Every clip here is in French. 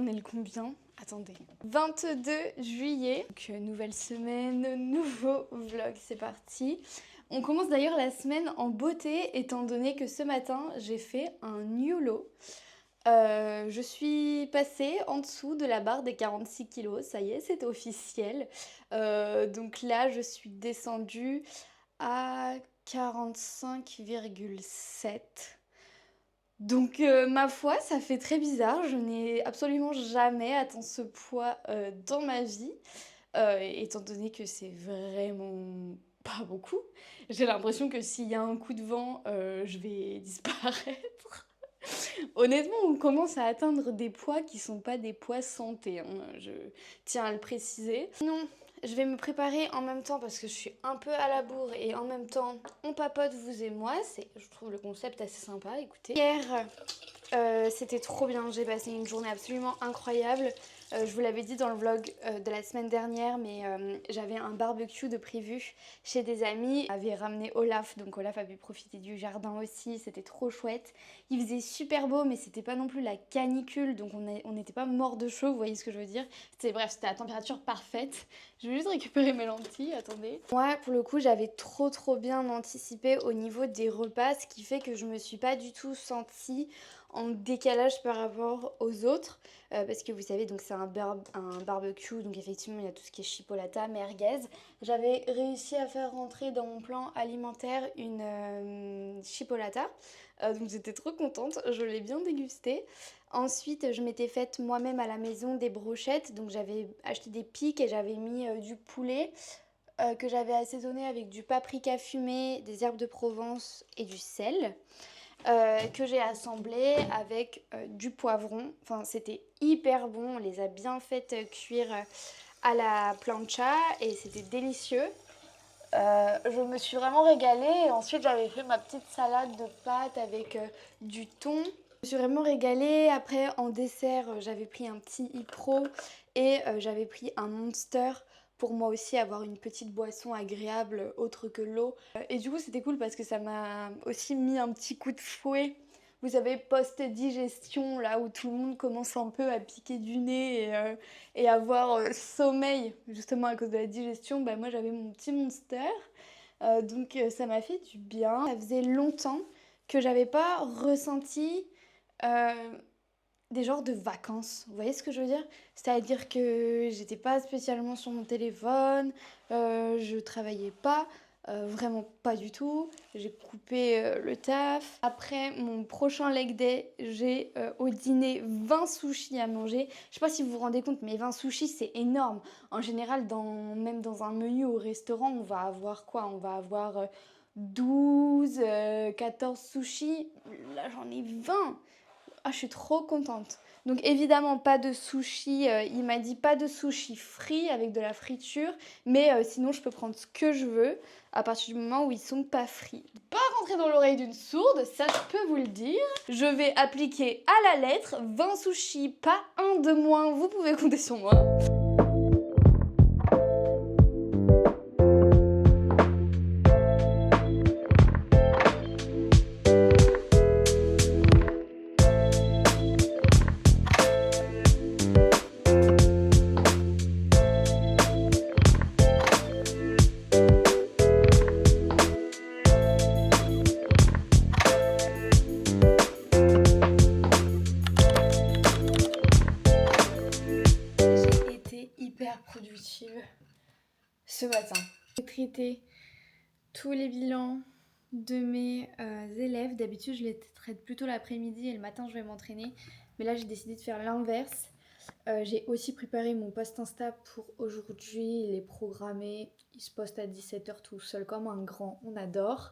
On est le combien? Attendez. 22 juillet. Donc, nouvelle semaine, nouveau vlog, c'est parti. On commence d'ailleurs la semaine en beauté, étant donné que ce matin, j'ai fait un YOLO. Je suis passée en dessous de la barre des 46 kilos, ça y est, c'est officiel. Donc là, je suis descendue à 45,7. Donc ma foi, ça fait très bizarre, je n'ai absolument jamais atteint ce poids dans ma vie, étant donné que c'est vraiment pas beaucoup. J'ai l'impression que s'il y a un coup de vent, je vais disparaître. Honnêtement, on commence à atteindre des poids qui sont pas des poids santé, hein, je tiens à le préciser. Non, je vais me préparer en même temps parce que je suis un peu à la bourre et en même temps on papote vous et moi. Je trouve le concept assez sympa, écoutez. Hier, c'était trop bien, j'ai passé une journée absolument incroyable. Je vous l'avais dit dans le vlog de la semaine dernière, mais j'avais un barbecue de prévu chez des amis. J'avais ramené Olaf, donc Olaf a pu profiter du jardin aussi, c'était trop chouette. Il faisait super beau, mais c'était pas non plus la canicule, donc on n'était pas mort de chaud, vous voyez ce que je veux dire. Bref, c'était à température parfaite. Je vais juste récupérer mes lentilles, attendez. Moi, pour le coup, j'avais trop bien anticipé au niveau des repas, ce qui fait que je me suis pas du tout sentie en décalage par rapport aux autres, parce que vous savez, donc c'est un barbecue, donc effectivement il y a tout ce qui est chipolata, merguez. J'avais réussi à faire rentrer dans mon plan alimentaire une chipolata, donc j'étais trop contente, je l'ai bien dégustée. Ensuite, je m'étais faite moi-même à la maison des brochettes, donc j'avais acheté des pics et j'avais mis du poulet que j'avais assaisonné avec du paprika fumé, des herbes de Provence et du sel. Que j'ai assemblé avec du poivron. Enfin, c'était hyper bon. On les a bien fait cuire à la plancha et c'était délicieux. Je me suis vraiment régalée. Et ensuite, j'avais fait ma petite salade de pâtes avec du thon. Je me suis vraiment régalée. Après, en dessert, j'avais pris un petit Ipro et j'avais pris un Monster pour moi aussi avoir une petite boisson agréable autre que l'eau. Et du coup, c'était cool parce que ça m'a aussi mis un petit coup de fouet. Vous savez, post-digestion, là où tout le monde commence un peu à piquer du nez et avoir sommeil, justement à cause de la digestion, bah moi j'avais mon petit Monster. Donc ça m'a fait du bien. Ça faisait longtemps que j'avais pas ressenti euh, des genres de vacances. Vous voyez ce que je veux dire? C'est-à-dire que j'étais pas spécialement sur mon téléphone, je travaillais pas, vraiment pas du tout. J'ai coupé le taf. Après mon prochain leg day, j'ai au dîner 20 sushis à manger. Je sais pas si vous vous rendez compte, mais 20 sushis c'est énorme. En général, même dans un menu au restaurant, on va avoir quoi? On va avoir 12, 14 sushis. Là, j'en ai 20. Ah, je suis trop contente. Donc évidemment pas de sushi, il m'a dit pas de sushi frit avec de la friture, mais sinon je peux prendre ce que je veux à partir du moment où ils sont pas frits. Pas rentrer dans l'oreille d'une sourde, ça je peux vous le dire. Je vais appliquer à la lettre 20 sushis, pas un de moins, vous pouvez compter sur moi. Productive ce matin. J'ai traité tous les bilans de mes élèves. D'habitude, je les traite plutôt l'après-midi et le matin, je vais m'entraîner. Mais là, j'ai décidé de faire l'inverse. J'ai aussi préparé mon post Insta pour aujourd'hui. Il est programmé. Il se poste à 17h tout seul comme un grand. On adore.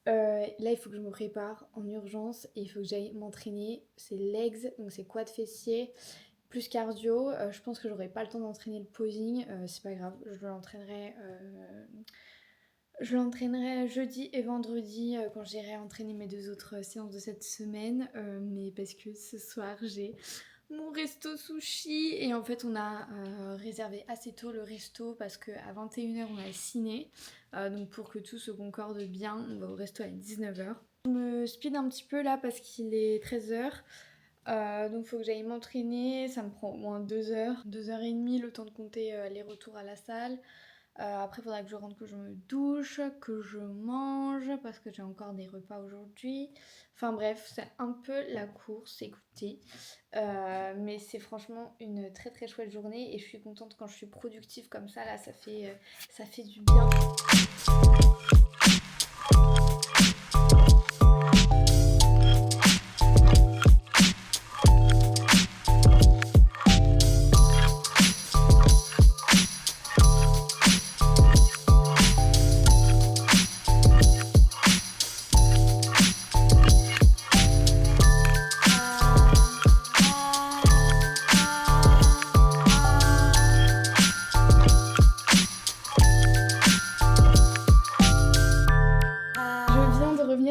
Là, il faut que je me prépare en urgence et il faut que j'aille m'entraîner. C'est legs, donc c'est quad fessier. Plus cardio, je pense que j'aurai pas le temps d'entraîner le posing, c'est pas grave, je l'entraînerai jeudi et vendredi quand j'irai entraîner mes 2 autres séances de cette semaine, mais parce que ce soir j'ai mon resto sushi et en fait on a réservé assez tôt le resto parce qu'à 21h on a le ciné, donc pour que tout se concorde bien, on va au resto à 19h. Je me speed un petit peu là parce qu'il est 13h. Donc faut que j'aille m'entraîner, ça me prend au moins 2 heures, 2 heures et demie le temps de compter les retours à la salle. Après il faudra que je rentre, que je me douche, que je mange parce que j'ai encore des repas aujourd'hui. Enfin bref, c'est un peu la course, écoutez. Mais c'est franchement une très très chouette journée et je suis contente quand je suis productive comme ça, là ça fait du bien.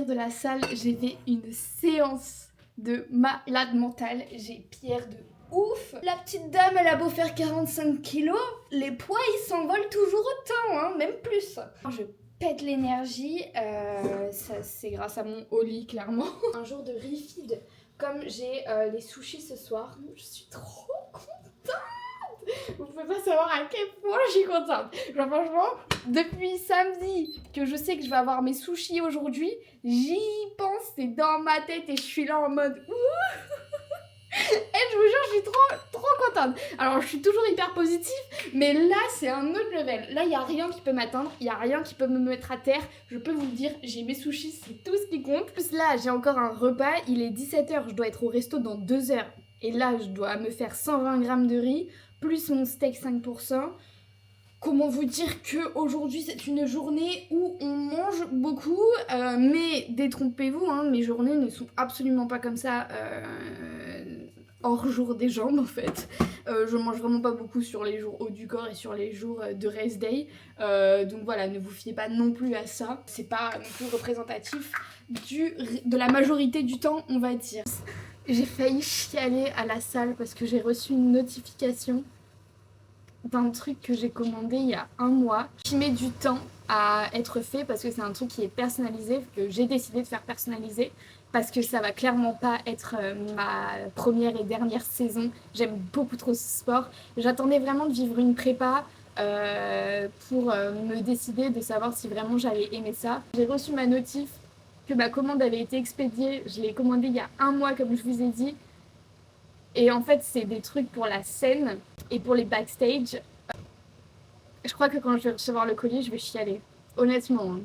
De la salle, j'ai fait une séance de malade mentale, j'ai Pierre de ouf. La petite dame, elle a beau faire 45 kilos, les poids ils s'envolent toujours autant, hein, même plus. Je pète l'énergie, ça c'est grâce à mon Oli clairement. Un jour de refeed, comme j'ai les sushis ce soir, je suis trop contente. Vous pouvez pas savoir à quel point je suis contente. Genre franchement, depuis samedi que je sais que je vais avoir mes sushis aujourd'hui, j'y pense, c'est dans ma tête et je suis là en mode ouh. Et je vous jure, je suis trop contente. Alors je suis toujours hyper positive, mais là c'est un autre level. Là il y a rien qui peut m'atteindre, il y a rien qui peut me mettre à terre. Je peux vous le dire, j'ai mes sushis, c'est tout ce qui compte. En plus là, j'ai encore un repas, il est 17h, je dois être au resto dans 2 heures. Et là, je dois me faire 120 grammes de riz, plus mon steak 5%. Comment vous dire qu'aujourd'hui, c'est une journée où on mange beaucoup, mais détrompez-vous, hein, mes journées ne sont absolument pas comme ça hors jour des jambes, en fait. Je mange vraiment pas beaucoup sur les jours haut du corps et sur les jours de rest day. Donc voilà, ne vous fiez pas non plus à ça. C'est pas non plus représentatif de la majorité du temps, on va dire. J'ai failli chialer à la salle parce que j'ai reçu une notification d'un truc que j'ai commandé il y a 1 mois qui met du temps à être fait parce que c'est un truc qui est personnalisé, que j'ai décidé de faire personnaliser parce que ça va clairement pas être ma première et dernière saison. J'aime beaucoup trop ce sport. J'attendais vraiment de vivre une prépa pour me décider de savoir si vraiment j'allais aimer ça. J'ai reçu ma notif que ma commande avait été expédiée. Je l'ai commandée il y a 1 mois comme je vous ai dit. Et en fait, c'est des trucs pour la scène et pour les backstage. Je crois que quand je vais recevoir le colis, je vais chialer. Honnêtement,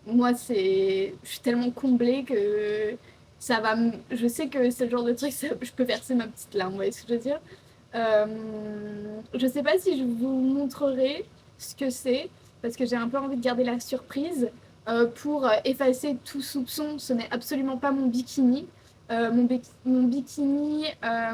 moi, je suis tellement comblée que ça va... Je sais que c'est le genre de truc, je peux verser ma petite larme, vous voyez ce que je veux dire. Je sais pas si je vous montrerai ce que c'est, parce que j'ai un peu envie de garder la surprise. Pour effacer tout soupçon, ce n'est absolument pas mon bikini. Mon bikini,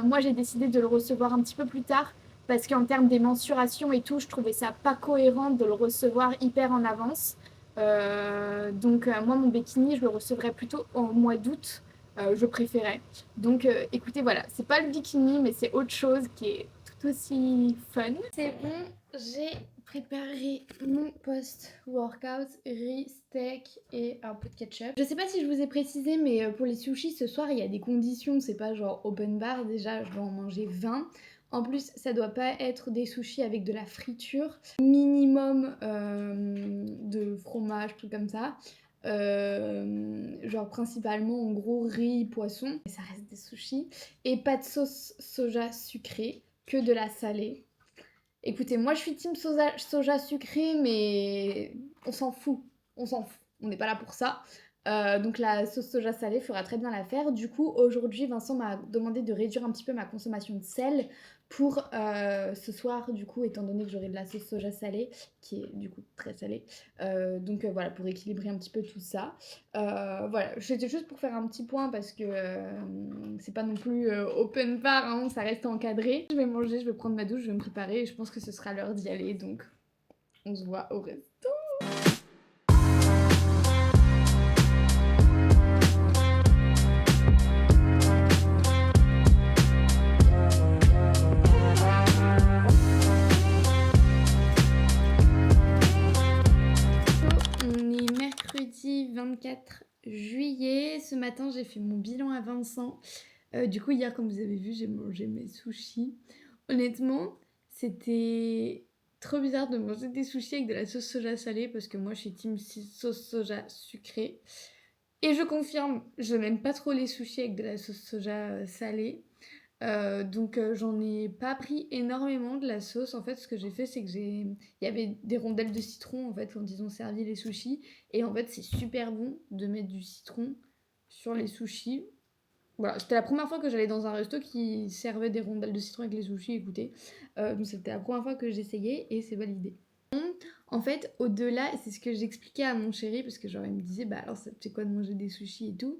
moi j'ai décidé de le recevoir un petit peu plus tard parce qu'en termes des mensurations et tout, je trouvais ça pas cohérent de le recevoir hyper en avance. Donc moi mon bikini, je le recevrais plutôt au mois d'août, je préférais. Donc écoutez, voilà, c'est pas le bikini, mais c'est autre chose qui est tout aussi fun. C'est bon, j'ai préparé mon post-workout, riz, steak et un peu de ketchup. Je sais pas si je vous ai précisé, mais pour les sushis ce soir, il y a des conditions. C'est pas genre open bar, déjà je dois en manger 20. En plus, ça doit pas être des sushis avec de la friture. Minimum de fromage, trucs comme ça. Genre principalement en gros riz, poisson. Et ça reste des sushis. Et pas de sauce soja sucrée, que de la salée. Écoutez, moi je suis team soja sucré, mais on s'en fout. On s'en fout. On n'est pas là pour ça. Donc la sauce soja salée fera très bien l'affaire. Du coup, aujourd'hui, Vincent m'a demandé de réduire un petit peu ma consommation de sel pour ce soir, du coup, étant donné que j'aurai de la sauce soja salée, qui est du coup très salée. Donc voilà, pour équilibrer un petit peu tout ça. Voilà, c'était juste pour faire un petit point parce que c'est pas non plus open bar, hein, ça reste encadré. Je vais manger, je vais prendre ma douche, je vais me préparer et je pense que ce sera l'heure d'y aller. Donc on se voit au resto. On est mercredi 24 juillet. Ce matin, j'ai fait mon bilan à Vincent. Du coup, hier, comme vous avez vu, j'ai mangé mes sushis. Honnêtement, c'était trop bizarre de manger des sushis avec de la sauce soja salée parce que moi, je suis team sauce soja sucrée. Et je confirme, je n'aime pas trop les sushis avec de la sauce soja salée. Donc j'en ai pas pris énormément de la sauce. En fait, ce que j'ai fait, c'est que il y avait des rondelles de citron en fait quand ils ont servi les sushis. Et en fait, c'est super bon de mettre du citron sur les sushis. Voilà, c'était la première fois que j'allais dans un resto qui servait des rondelles de citron avec les sushis, écoutez. Donc c'était la première fois que j'essayais et c'est validé. En fait, au-delà, et c'est ce que j'expliquais à mon chéri, parce que genre il me disait, bah alors c'est quoi de manger des sushis et tout.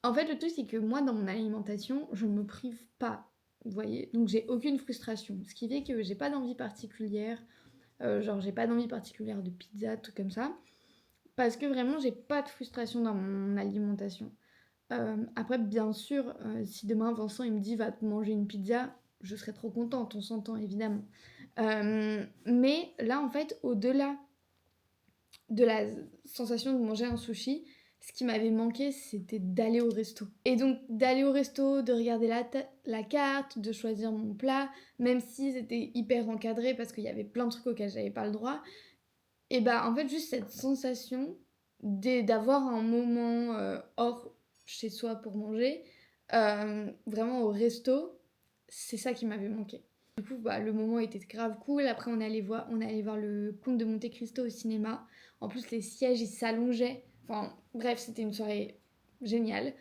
En fait, le truc c'est que moi dans mon alimentation, je me prive pas, vous voyez. Donc j'ai aucune frustration, ce qui fait que j'ai pas d'envie particulière, genre j'ai pas d'envie particulière de pizza, tout comme ça, parce que vraiment j'ai pas de frustration dans mon alimentation. Après, bien sûr, si demain Vincent il me dit va te manger une pizza, je serais trop contente, on s'entend évidemment. Mais là, en fait, au-delà de la sensation de manger un sushi, ce qui m'avait manqué, c'était d'aller au resto. Et donc, d'aller au resto, de regarder la carte, de choisir mon plat, même si c'était hyper encadré parce qu'il y avait plein de trucs auxquels j'avais pas le droit, et bah, en fait, juste cette sensation d'avoir un moment hors chez soi pour manger, vraiment au resto, c'est ça qui m'avait manqué. Du coup, bah, le moment était grave cool. Après, on est allé voir le Comte de Monte Cristo au cinéma. En plus, les sièges, ils s'allongeaient. Enfin, bref, c'était une soirée géniale.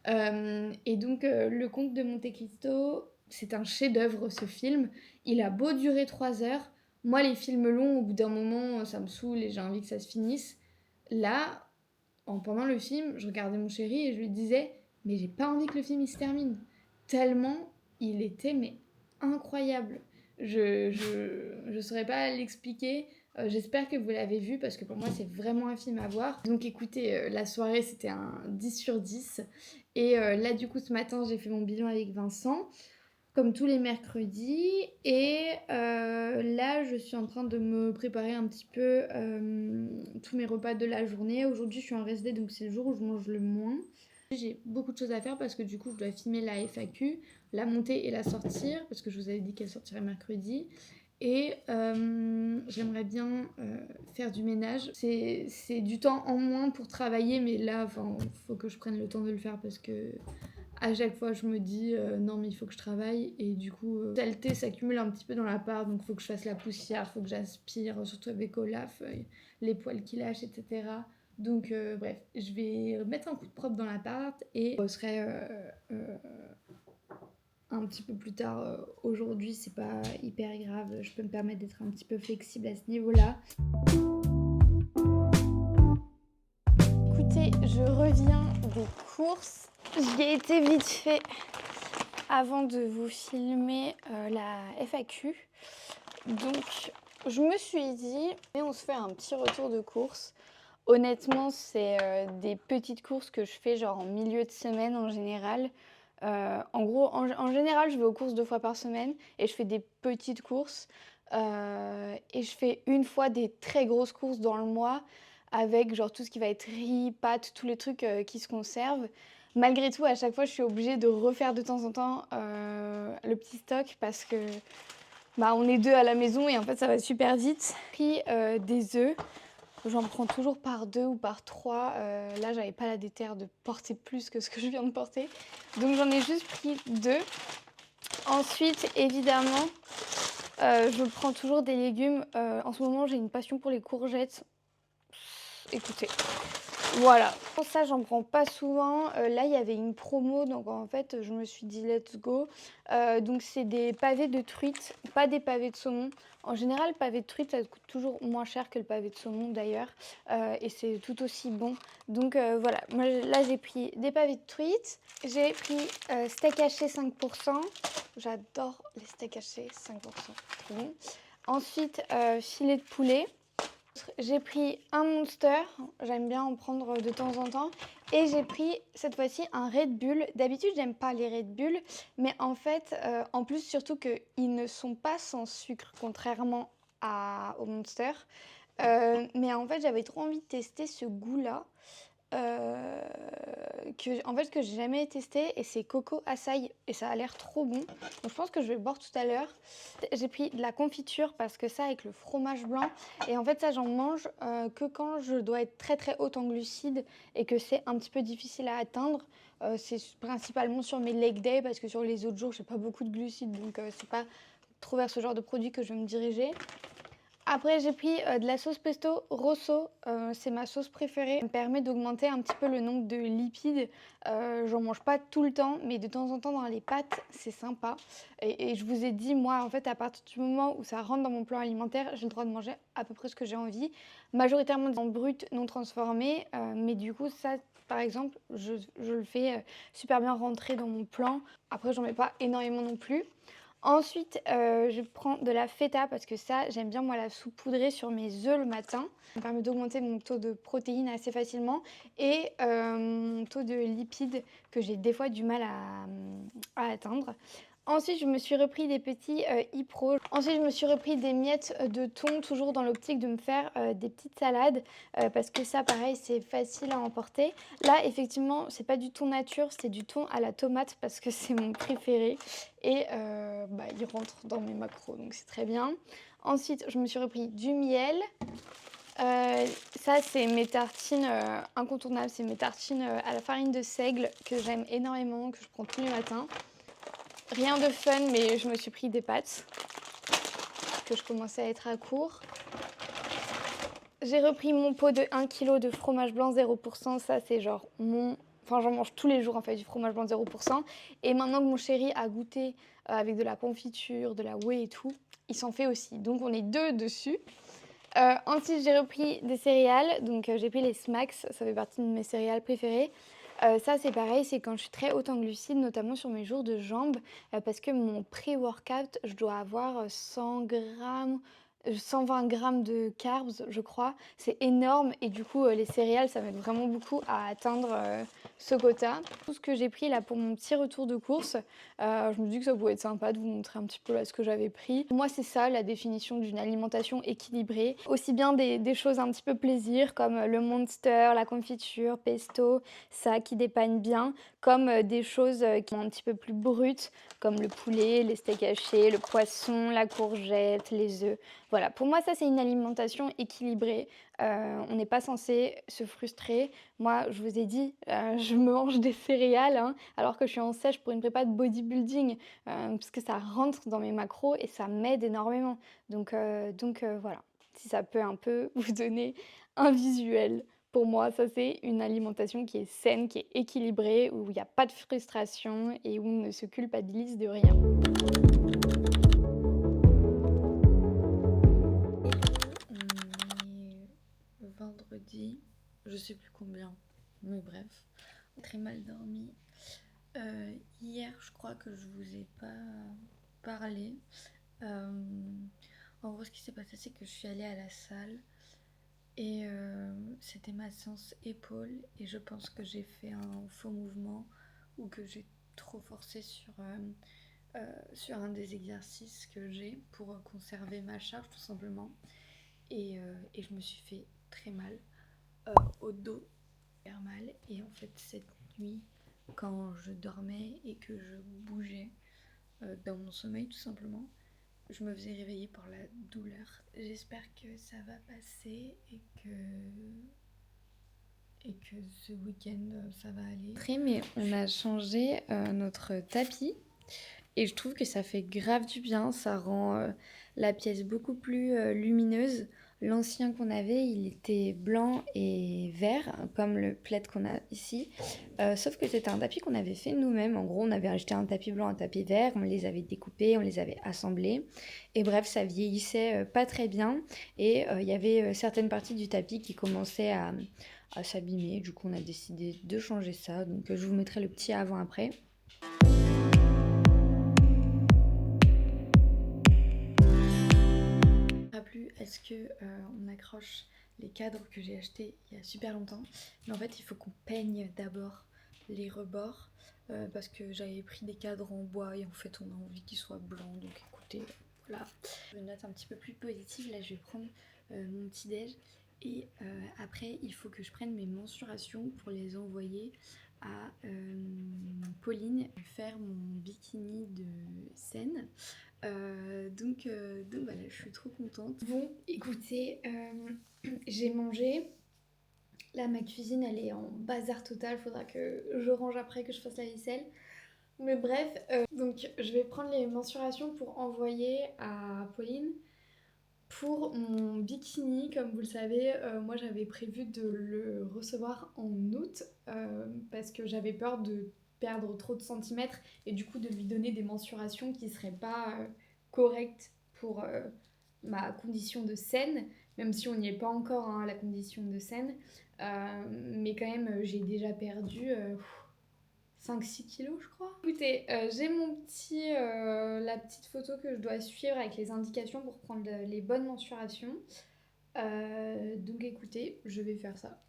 Et donc, le Comte de Monte Cristo, c'est un chef-d'œuvre, ce film. Il a beau durer 3 heures. Moi, les films longs, au bout d'un moment, ça me saoule et j'ai envie que ça se finisse. Là, pendant le film, je regardais mon chéri et je lui disais, mais j'ai pas envie que le film il se termine. Tellement il était mais incroyable. Je saurais pas l'expliquer. J'espère que vous l'avez vu parce que pour moi c'est vraiment un film à voir. Donc écoutez, la soirée c'était un 10 sur 10. Et là du coup ce matin j'ai fait mon bilan avec Vincent comme tous les mercredis. Et là, je suis en train de me préparer un petit peu tous mes repas de la journée. Aujourd'hui, je suis en rest day, donc c'est le jour où je mange le moins. J'ai beaucoup de choses à faire parce que du coup, je dois filmer la FAQ, la monter et la sortir, parce que je vous avais dit qu'elle sortirait mercredi. Et j'aimerais bien faire du ménage. C'est du temps en moins pour travailler, mais là, il faut que je prenne le temps de le faire parce que à chaque fois je me dis non mais il faut que je travaille et du coup saleté s'accumule un petit peu dans l'appart, donc il faut que je fasse la poussière, il faut que j'aspire, surtout avec Olaf, les poils qui lâchent, etc. Donc bref, je vais mettre un coup de propre dans l'appart et je serai un petit peu plus tard aujourd'hui, c'est pas hyper grave, je peux me permettre d'être un petit peu flexible à ce niveau-là. Écoutez, je reviens des courses. J'y ai été vite fait avant de vous filmer la FAQ. Donc, je me suis dit, on se fait un petit retour de courses. Honnêtement, c'est des petites courses que je fais genre en milieu de semaine en général. En gros, en général, je vais aux courses 2 fois par semaine et je fais des petites courses. Et je fais une fois des très grosses courses dans le mois avec genre tout ce qui va être riz, pâtes, tous les trucs qui se conservent. Malgré tout, à chaque fois, je suis obligée de refaire de temps en temps le petit stock parce que bah, on est 2 à la maison et en fait, ça va super vite. J'ai pris des œufs. J'en prends toujours par 2 ou par 3. Là, j'avais pas la déterre de porter plus que ce que je viens de porter. Donc, j'en ai juste pris 2. Ensuite, évidemment, je prends toujours des légumes. En ce moment, j'ai une passion pour les courgettes. Écoutez, voilà. Ça, j'en prends pas souvent. Là, il y avait une promo, donc en fait, je me suis dit let's go. Donc, c'est des pavés de truite, pas des pavés de saumon. En général, le pavé de truite, ça coûte toujours moins cher que le pavé de saumon d'ailleurs. Et c'est tout aussi bon. Donc voilà, moi là, j'ai pris des pavés de truite. J'ai pris steak haché 5%. J'adore les steaks hachés 5%. Trop bon. Ensuite, filet de poulet. J'ai pris un Monster, j'aime bien en prendre de temps en temps. Et j'ai pris cette fois-ci un Red Bull. D'habitude, j'aime pas les Red Bull, mais en fait, en plus, surtout qu'ils ne sont pas sans sucre, contrairement au Monster. Mais en fait, j'avais trop envie de tester ce goût-là. que j'ai jamais testé et c'est coco açaï et ça a l'air trop bon. Donc je pense que je vais le boire tout à l'heure. J'ai pris de la confiture parce que ça avec le fromage blanc et en fait ça j'en mange que quand je dois être très très haute en glucides et que c'est un petit peu difficile à atteindre. C'est principalement sur mes leg day parce que sur les autres jours j'ai pas beaucoup de glucides donc c'est pas trop vers ce genre de produit que je vais me diriger. Après, j'ai pris de la sauce pesto rosso, c'est ma sauce préférée. Ça me permet d'augmenter un petit peu le nombre de lipides. J'en mange pas tout le temps, mais de temps en temps dans les pâtes, c'est sympa. Et je vous ai dit, moi, en fait, à partir du moment où ça rentre dans mon plan alimentaire, j'ai le droit de manger à peu près ce que j'ai envie. Majoritairement en brut, non transformé, mais du coup, ça, par exemple, je le fais super bien rentrer dans mon plan. Après, j'en mets pas énormément non plus. Ensuite, je prends de la feta parce que ça, j'aime bien moi la saupoudrer sur mes œufs le matin. Ça me permet d'augmenter mon taux de protéines assez facilement et mon taux de lipides que j'ai des fois du mal à atteindre. Ensuite, je me suis repris des petits Ipro. Ensuite, je me suis repris des miettes de thon, toujours dans l'optique de me faire des petites salades parce que ça, pareil, c'est facile à emporter. Là, effectivement, c'est pas du thon nature, c'est du thon à la tomate parce que c'est mon préféré et il rentre dans mes macros, donc c'est très bien. Ensuite, je me suis repris du miel. Ça, c'est mes tartines incontournables, c'est mes tartines à la farine de seigle que j'aime énormément, que je prends tous les matins. Rien de fun, mais je me suis pris des pâtes, que je commençais à être à court. J'ai repris mon pot de 1 kg de fromage blanc 0%, ça c'est genre mon... Enfin, j'en mange tous les jours en fait du fromage blanc 0%. Et maintenant que mon chéri a goûté avec de la confiture, de la whey et tout, il s'en fait aussi. Donc on est deux dessus. Ensuite, j'ai repris des céréales. Donc j'ai pris les Smacks, ça fait partie de mes céréales préférées. Ça, c'est pareil, c'est quand je suis très haute en glucides, notamment sur mes jours de jambes, parce que mon pré-workout, je dois avoir 100 grammes, 120 grammes de carbs, je crois. C'est énorme et du coup, les céréales, ça m'aide vraiment beaucoup à atteindre ce quota. Tout ce que j'ai pris là pour mon petit retour de course, je me dis que ça pouvait être sympa de vous montrer un petit peu là ce que j'avais pris. Pour moi, c'est ça la définition d'une alimentation équilibrée. Aussi bien des choses un petit peu plaisir comme le Monster, la confiture, pesto, ça qui dépanne bien, comme des choses qui sont un petit peu plus brutes, comme le poulet, les steaks hachés, le poisson, la courgette, les œufs. Voilà, pour moi, ça, c'est une alimentation équilibrée. On n'est pas censé se frustrer. Moi, je vous ai dit, je mange des céréales, hein, alors que je suis en sèche pour une prépa de bodybuilding, parce que ça rentre dans mes macros et ça m'aide énormément. Donc voilà, si ça peut un peu vous donner un visuel. Pour moi, ça, c'est une alimentation qui est saine, qui est équilibrée, où il n'y a pas de frustration et où on ne se culpabilise de rien. On est vendredi, je sais plus combien, mais bref, très mal dormi. Hier, je crois que je vous ai pas parlé. En gros, ce qui s'est passé, c'est que je suis allée à la salle et c'était ma séance épaule et je pense que j'ai fait un faux mouvement ou que j'ai trop forcé sur un des exercices que j'ai pour conserver ma charge tout simplement. Et je me suis fait très mal au dos, super mal. Et en fait, cette nuit, quand je dormais et que je bougeais dans mon sommeil tout simplement, je me faisais réveiller par la douleur. J'espère que ça va passer et que ce week-end ça va aller. Après, mais on a changé notre tapis et je trouve que ça fait grave du bien. Ça rend la pièce beaucoup plus lumineuse. L'ancien qu'on avait, il était blanc et vert, comme le plaid qu'on a ici. Sauf que c'était un tapis qu'on avait fait nous-mêmes. En gros, on avait acheté un tapis blanc, un tapis vert, on les avait découpés, on les avait assemblés. Et bref, ça vieillissait pas très bien. Et il y avait certaines parties du tapis qui commençaient à s'abîmer. Du coup, on a décidé de changer ça. Donc, je vous mettrai le petit avant-après. Plus est-ce que on accroche les cadres que j'ai achetés il y a super longtemps, mais en fait il faut qu'on peigne d'abord les rebords parce que j'avais pris des cadres en bois et en fait on a envie qu'ils soient blancs, donc écoutez, voilà. Une note un petit peu plus positive, là je vais prendre mon petit déj Et après, il faut que je prenne mes mensurations pour les envoyer à Pauline faire mon bikini de scène. Donc voilà, je suis trop contente. Bon, écoutez, j'ai mangé. Là, ma cuisine, elle est en bazar total. Faudra que je range après, que je fasse la vaisselle. Mais bref, donc je vais prendre les mensurations pour envoyer à Pauline. Pour mon bikini, comme vous le savez, moi j'avais prévu de le recevoir en août parce que j'avais peur de perdre trop de centimètres et du coup de lui donner des mensurations qui seraient pas correctes pour ma condition de scène, même si on n'y est pas encore hein, à la condition de scène. Mais quand même, j'ai déjà perdu 5-6 kilos, je crois. Écoutez, j'ai la petite photo que je dois suivre avec les indications pour prendre les bonnes mensurations. Donc écoutez, je vais faire ça.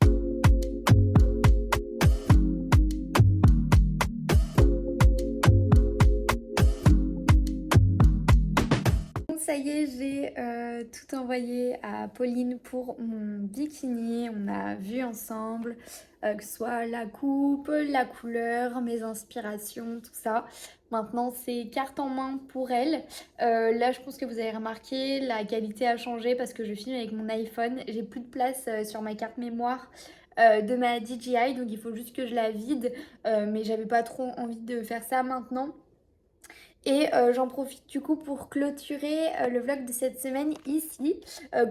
Ça y est, j'ai tout envoyé à Pauline pour mon bikini. On a vu ensemble que ce soit la coupe, la couleur, mes inspirations, tout ça. Maintenant, c'est carte en main pour elle. Là, je pense que vous avez remarqué, la qualité a changé parce que je filme avec mon iPhone. J'ai plus de place sur ma carte mémoire de ma DJI, donc il faut juste que je la vide. Mais j'avais pas trop envie de faire ça maintenant. Et j'en profite du coup pour clôturer le vlog de cette semaine ici.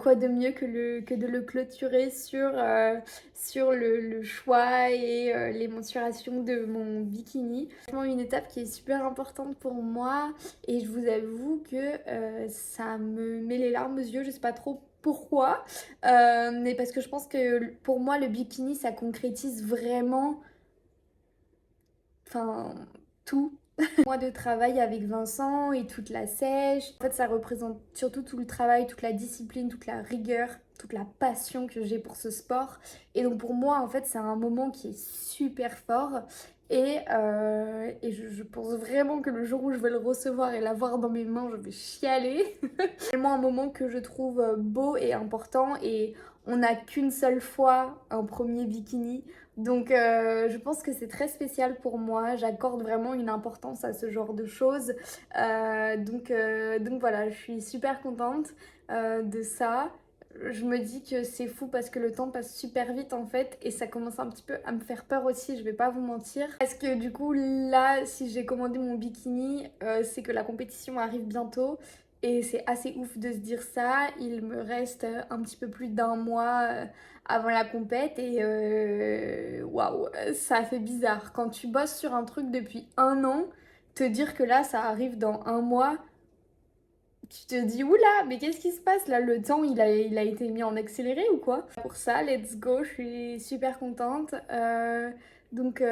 Quoi de mieux que de le clôturer sur le choix et les mensurations de mon bikini. C'est vraiment une étape qui est super importante pour moi et je vous avoue que ça me met les larmes aux yeux, je sais pas trop pourquoi, mais parce que je pense que pour moi le bikini ça concrétise vraiment, enfin tout. Mois de travail avec Vincent et toute la sèche. En fait, ça représente surtout tout le travail, toute la discipline, toute la rigueur, toute la passion que j'ai pour ce sport. Et donc pour moi, en fait, c'est un moment qui est super fort. Et je pense vraiment que le jour où je vais le recevoir et l'avoir dans mes mains, je vais chialer. C'est tellement un moment que je trouve beau et important. Et on n'a qu'une seule fois un premier bikini. Donc je pense que c'est très spécial pour moi, j'accorde vraiment une importance à ce genre de choses. Donc voilà, je suis super contente de ça. Je me dis que c'est fou parce que le temps passe super vite en fait et ça commence un petit peu à me faire peur aussi, je vais pas vous mentir. Parce que du coup là, si j'ai commandé mon bikini, c'est que la compétition arrive bientôt. Et c'est assez ouf de se dire ça. Il me reste un petit peu plus d'un mois avant la compète et waouh, ça fait bizarre. Quand tu bosses sur un truc depuis un an, te dire que là ça arrive dans un mois, tu te dis oula, mais qu'est-ce qui se passe là? Le temps il a été mis en accéléré ou quoi? Pour ça, let's go, je suis super contente. Donc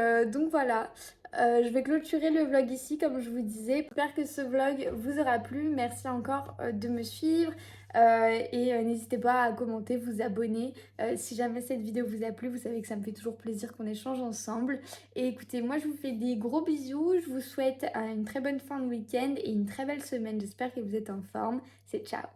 voilà. Je vais clôturer le vlog ici comme je vous disais. J'espère que ce vlog vous aura plu. Merci encore de me suivre et n'hésitez pas à commenter, vous abonner. Si jamais cette vidéo vous a plu, vous savez que ça me fait toujours plaisir qu'on échange ensemble. Et écoutez, moi je vous fais des gros bisous. Je vous souhaite une très bonne fin de week-end et une très belle semaine. J'espère que vous êtes en forme. C'est ciao!